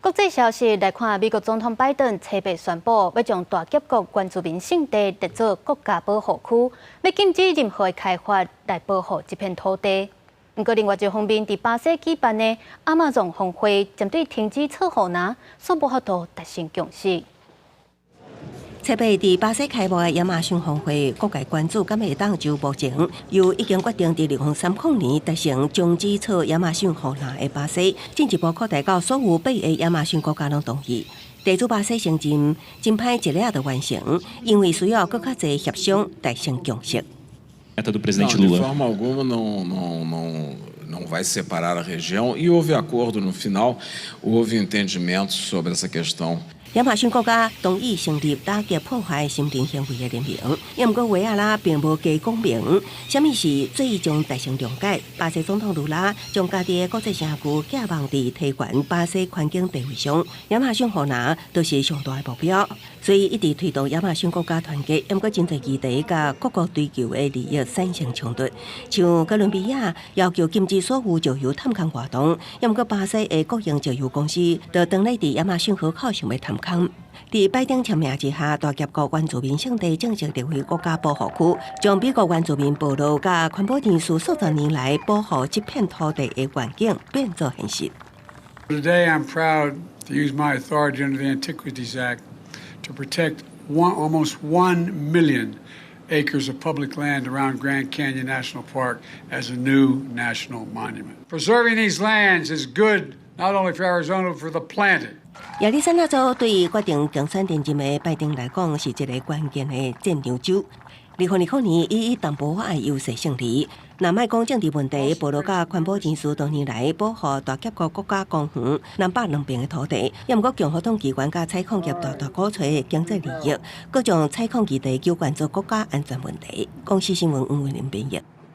国际消息来看，美国总统拜登初八宣布，要将大峡谷原住民圣地列作国家保护区，要禁止任何开发来保护这片土地。不过，另外一方面，伫巴西举办的亚马逊峰会，针对停止错护拿，所无法度达成共识。初八伫巴西开幕的亚马逊峰会，各界关注敢会当就目前又已经决定伫2030年达成终止错亚马逊护拿的巴西，进一步扩大到所有8个亚马逊国家拢同意。地主巴西成真歹一日就完成，因为需要更较侪协商达成共识。Do presidente Não, Lula. de forma alguma não vai separar a região e houve acordo no final, houve entendimento sobre essa questão. 亚马逊国家同意成立打击破坏森林行为的联盟，也毋过维亚拉并无加讲明，什么是最终达成谅解。巴西总统卢拉将家己的国际声誉寄望伫提悬巴西环境地位上，亚马逊护拿就是上大的目标，所以一直推动亚马逊国家团结，也毋过真侪议题甲各国追求的利益产生冲突，像哥伦比亚要求禁止所有石油探勘活动，也毋过巴西的国营石油公司就当咧伫亚马逊河口想要探。伫拜登签名之下，大峡谷原住民圣地正式列为国家保护区，将美国原住民部落甲环保人士数十年来保护这片土地的愿景变作现实。Today, I'm proud to use my authority under the Antiquities Act to protect almost 1 million acres of public land around Grand Canyon National Park as a new national monument. Preserving these lands is good not only for Arizona, but for the planet. 亚利桑那州对于决定竞选连任的拜登来讲，是一个关键的战场州。2020年，伊以淡薄仔的优势胜利。若莫讲政治问题，部落甲环保人士多年来保护大峡谷国家公园南北两边的土地，也毋过共和党机关甲采矿业大鼓吹经济利益，各种采矿议题纠关做国家安全问题。公司新闻黄伟林编译。